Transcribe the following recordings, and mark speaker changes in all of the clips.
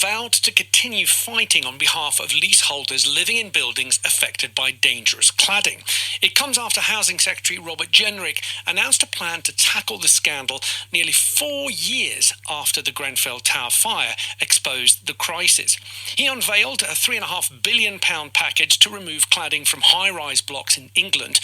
Speaker 1: vowed to continue fighting on behalf of leaseholders living in buildings affected by dangerous cladding. It comes after Housing Secretary Robert Jenrick announced a plan to tackle the scandal nearly 4 years after the Grenfell Tower fire exposed the crisis. He unveiled a £3.5 billion package to remove cladding from high-rise blocks in England.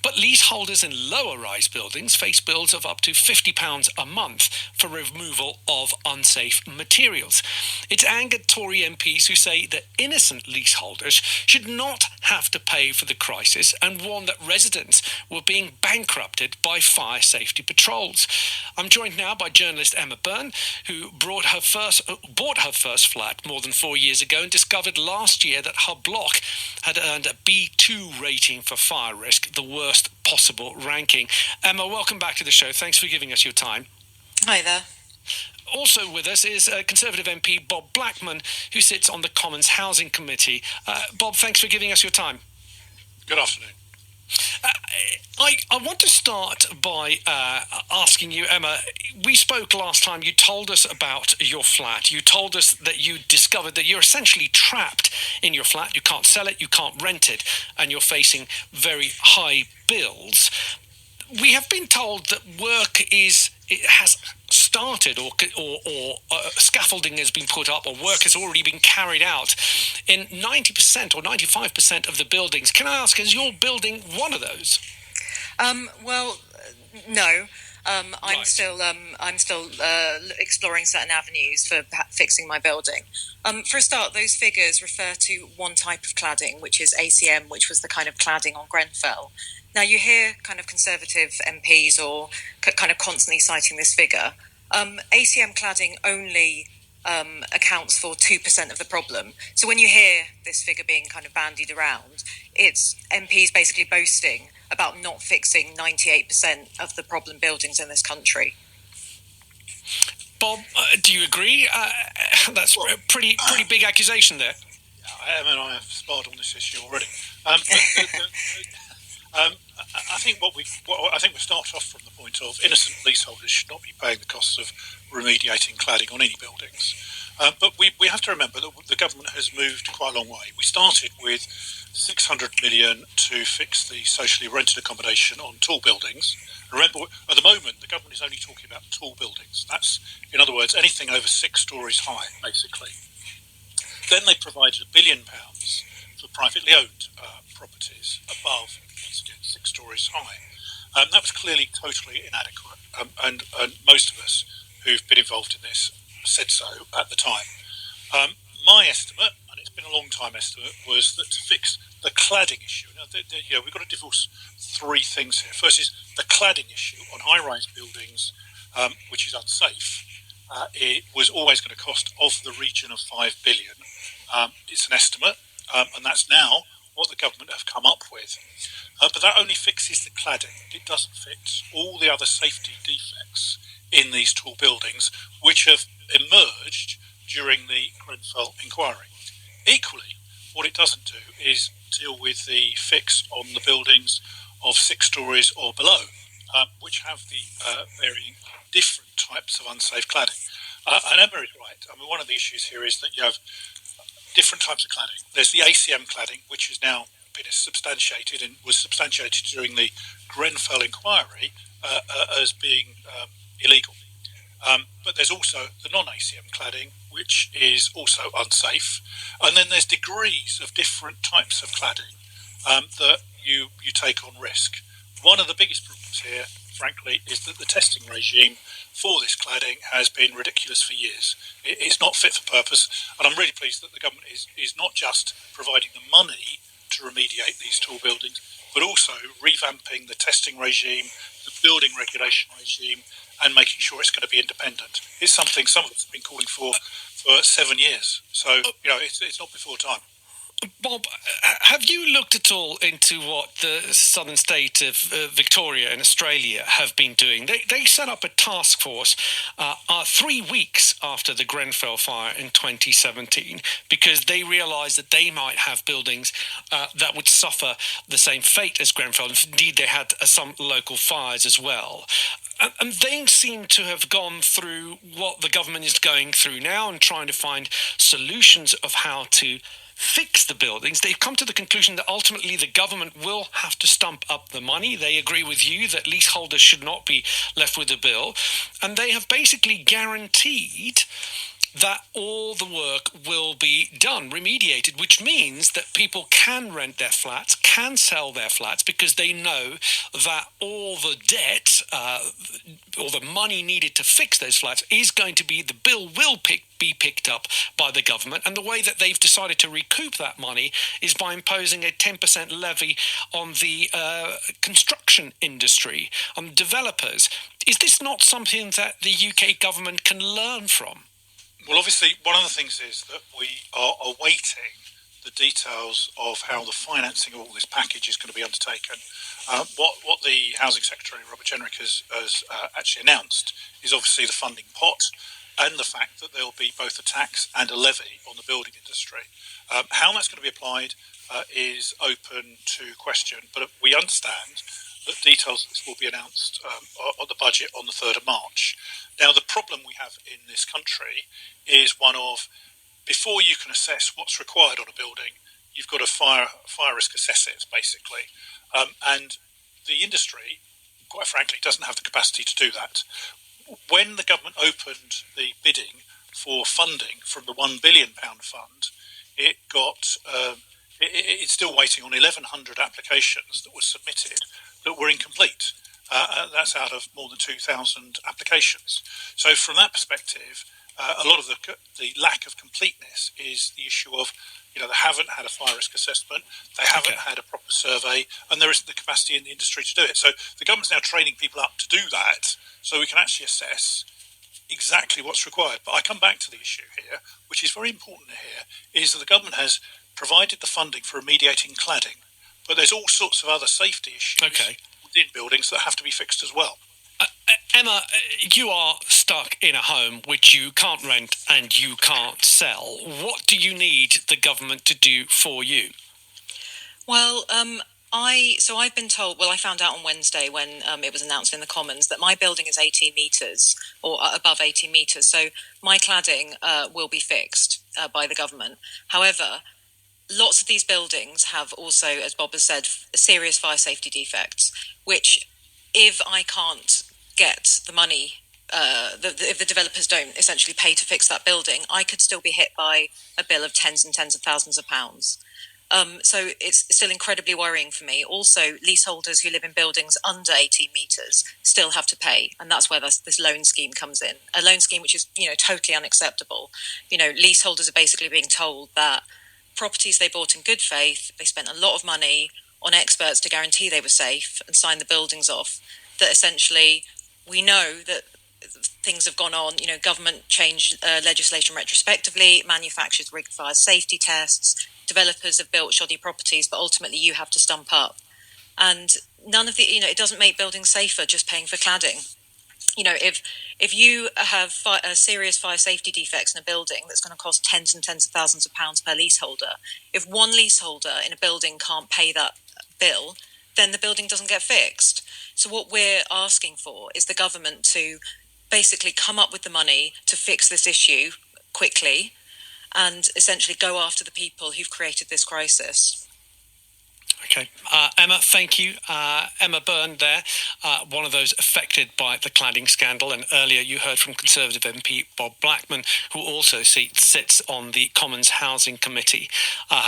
Speaker 1: But leaseholders in lower-rise buildings face bills of up to £50 a month for removal of unsafe materials. It's angered Tory MPs who say that innocent leaseholders should not have to pay for the crisis and warn that residents were being bankrupted by fire safety patrols. I'm joined now by journalist Emma Byrne, who bought her first flat more than 4 years ago and discovered last year that her block had earned a B2 rating for fire risk, the worst possible ranking. Emma, welcome back to the show. Thanks for giving us your time.
Speaker 2: Hi there.
Speaker 1: Also with us is Conservative MP Bob Blackman, who sits on the Commons Housing Committee. Bob, thanks for giving us your time.
Speaker 3: Good afternoon.
Speaker 1: I want to start by asking you, Emma, we spoke last time, you told us about your flat. You told us that you discovered that you're essentially trapped in your flat. You can't sell it, you can't rent it, and you're facing very high bills. We have been told that it has started or scaffolding has been put up or work has already been carried out in 90% or 95% of the buildings. Can I ask, is your building one of those?
Speaker 2: No. I'm still exploring certain avenues for fixing my building. For a start, those figures refer to one type of cladding, which is ACM, which was the kind of cladding on Grenfell. Now, you hear kind of Conservative MPs or kind of constantly citing this figure. ACM cladding only accounts for 2% of the problem. So when you hear this figure being kind of bandied around, it's MPs basically boasting about not fixing 98% of the problem buildings in this country.
Speaker 1: Bob, do you agree? That's a pretty big accusation there.
Speaker 3: Emma and I have sparred on this issue already. I think we start off from the point of innocent leaseholders should not be paying the costs of remediating cladding on any buildings. But we have to remember that the government has moved quite a long way. We started with 600 million to fix the socially rented accommodation on tall buildings. Remember, at the moment, the government is only talking about tall buildings. That's, in other words, anything over 6 stories high, basically. Then they provided £1 billion for privately owned properties above, once again, 6 stories high. That was clearly totally inadequate, and most of us who've been involved in this said so at the time. My estimate, and it's been a long time estimate, was that to fix the cladding issue, now, we've got to divorce 3 things here. First is the cladding issue on high-rise buildings, which is unsafe. It was always going to cost of the region of £5 billion. It's an estimate, and that's now what the government have come up with. But that only fixes the cladding. It doesn't fix all the other safety defects in these tall buildings, which have emerged during the Grenfell inquiry. Equally, what it doesn't do is deal with the fix on the buildings of 6 stories or below, which have the varying different types of unsafe cladding. And Emma is right. I mean, one of the issues here is that you have different types of cladding. There's the ACM cladding, which has now been substantiated and was substantiated during the Grenfell inquiry as being illegal. But there's also the non-ACM cladding, which is also unsafe. And then there's degrees of different types of cladding that you take on risk. One of the biggest problems here, frankly, is that the testing regime for this cladding has been ridiculous for years. It's not fit for purpose, and I'm really pleased that the government is not just providing the money to remediate these tall buildings, but also revamping the testing regime, the building regulation regime, and making sure it's going to be independent. It's something some of us have been calling for 7 years. So, it's not before time.
Speaker 1: Bob, have you looked at all into what the southern state of Victoria in Australia have been doing? They set up a task force 3 weeks after the Grenfell fire in 2017 because they realised that they might have buildings that would suffer the same fate as Grenfell. Indeed, they had some local fires as well. And they seem to have gone through what the government is going through now and trying to find solutions of how to fix the buildings. They've come to the conclusion that ultimately the government will have to stump up the money. They agree with you that leaseholders should not be left with the bill. And they have basically guaranteed that all the work will be done, remediated, which means that people can rent their flats, can sell their flats, because they know that all the debt, or the money needed to fix those flats is going to be, the bill will be picked up by the government. And the way that they've decided to recoup that money is by imposing a 10% levy on the construction industry, on developers. Is this not something that the UK government can learn from?
Speaker 3: Well, obviously, one of the things is that we are awaiting the details of how the financing of all this package is going to be undertaken. What the Housing Secretary, Robert Jenrick, has actually announced is obviously the funding pot and the fact that there will be both a tax and a levy on the building industry. How that's going to be applied is open to question, but we understand that details of this will be announced on the budget on the 3rd of March. Now, the problem we have in this country is one of, before you can assess what's required on a building, you've got to fire risk assess it, basically. And the industry, quite frankly, doesn't have the capacity to do that. When the government opened the bidding for funding from the £1 billion fund, it got it's still waiting on 1,100 applications that were submitted that were incomplete. That's out of more than 2,000 applications. So from that perspective, a lot of the lack of completeness is the issue of, they haven't had a fire risk assessment, they haven't had a proper survey, and there isn't the capacity in the industry to do it. So the government's now training people up to do that, so we can actually assess exactly what's required. But I come back to the issue here, which is very important here, is that the government has provided the funding for remediating cladding, but there's all sorts of other safety issues within buildings that have to be fixed as well.
Speaker 1: Emma, you are stuck in a home which you can't rent and you can't sell. What do you need the government to do for you?
Speaker 2: Well, I've been told, I found out on Wednesday when it was announced in the Commons that my building is 18 metres or above 18 metres. So my cladding will be fixed by the government. However, lots of these buildings have also, as Bob has said, serious fire safety defects, which if I can't get the money, if the developers don't essentially pay to fix that building, I could still be hit by a bill of tens and tens of thousands of pounds. So it's still incredibly worrying for me. Also, leaseholders who live in buildings under 18 metres still have to pay, and that's where this loan scheme comes in. A loan scheme which is, totally unacceptable. Leaseholders are basically being told that properties they bought in good faith, they spent a lot of money on experts to guarantee they were safe and sign the buildings off, that essentially we know that things have gone on. Government changed legislation retrospectively, manufacturers rigged fire safety tests, developers have built shoddy properties, but ultimately you have to stump up. And none of the, it doesn't make buildings safer just paying for cladding. If you have serious fire safety defects in a building that's going to cost tens and tens of thousands of pounds per leaseholder, if one leaseholder in a building can't pay that bill, then the building doesn't get fixed. So what we're asking for is the government to basically come up with the money to fix this issue quickly and essentially go after the people who've created this crisis.
Speaker 1: Okay. Emma, thank you. Emma Byrne there, one of those affected by the cladding scandal. And earlier you heard from Conservative MP Bob Blackman, who also sits on the Commons Housing Committee.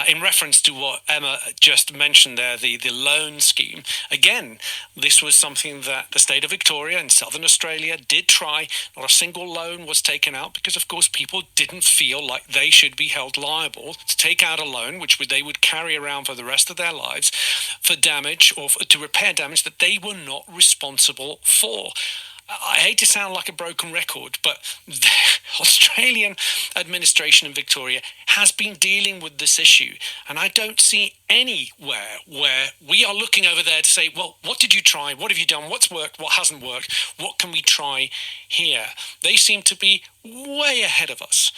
Speaker 1: In reference to what Emma just mentioned there, the loan scheme, again, this was something that the state of Victoria and Southern Australia did try. Not a single loan was taken out because, of course, people didn't feel like they should be held liable to take out a loan which they would carry around for the rest of their lives for damage or to repair damage that they were not responsible for. I hate to sound like a broken record, but the Australian administration in Victoria has been dealing with this issue, and I don't see anywhere where we are looking over there to say, well, what did you try? What have you done? What's worked? What hasn't worked? What can we try here? They seem to be way ahead of us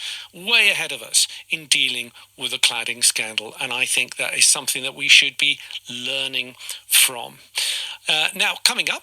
Speaker 1: in dealing with the cladding scandal, and I think that is something that we should be learning from. Now, coming up,